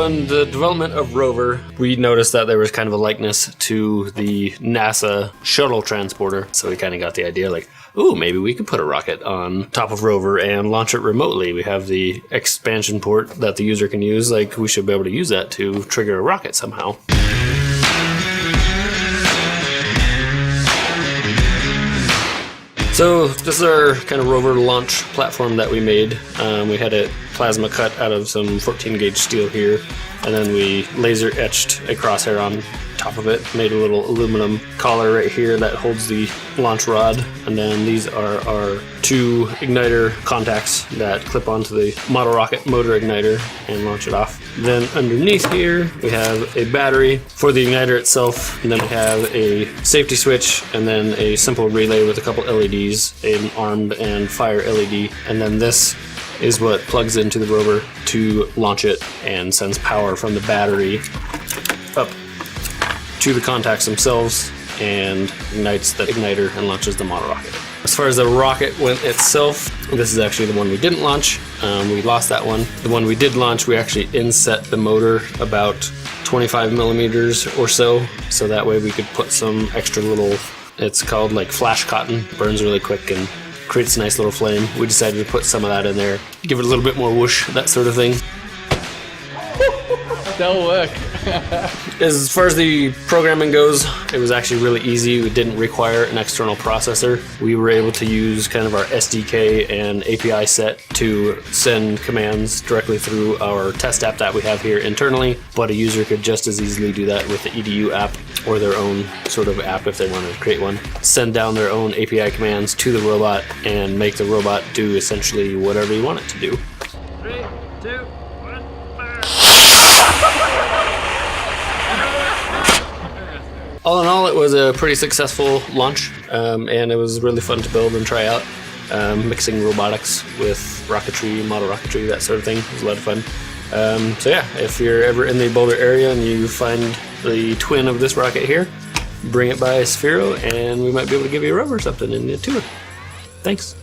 So in the development of Rover, we noticed that there was kind of a likeness to the NASA shuttle transporter. So we kind of got the idea like, ooh, maybe we could put a rocket on top of Rover and launch it remotely. We have the expansion port that the user can use. Like, we should be able to use that to trigger a rocket somehow. So this is our kind of Rover launch platform that we made. We had it plasma cut out of some 14 gauge steel here, and then we laser etched a crosshair on top of it, made a little aluminum collar right here that holds the launch rod, and then these are our 2 igniter contacts that clip onto the model rocket motor igniter and launch it off. Then underneath here we have a battery for the igniter itself, and then we have a safety switch, and then a simple relay with a couple LEDs, an armed and fire LED, and then this is what plugs into the rover to launch it and sends power from the battery up to the contacts themselves and ignites the igniter and launches the model rocket. As far as the rocket went itself, this is actually the one we didn't launch. We lost that one. The one we did launch, we actually inset the motor about 25 millimeters or so that way we could put some extra little, it's called like flash cotton, burns really quick and creates a nice little flame. We decided to put some of that in there, give it a little bit more whoosh, that sort of thing. That'll work. As far as the programming goes, it was actually really easy. We didn't require an external processor. We were able to use kind of our SDK and API set to send commands directly through our test app that we have here internally, but a user could just as easily do that with the EDU app or their own sort of app if they want to create one. Send down their own API commands to the robot and make the robot do essentially whatever you want it to do. 3, 2, 1, fire! All in all, it was a pretty successful launch, and it was really fun to build and try out. Mixing robotics with rocketry, model rocketry, that sort of thing. It was a lot of fun. So yeah, if you're ever in the Boulder area and you find the twin of this rocket here, bring it by Sphero and we might be able to give you a rover or something in the tour. Thanks.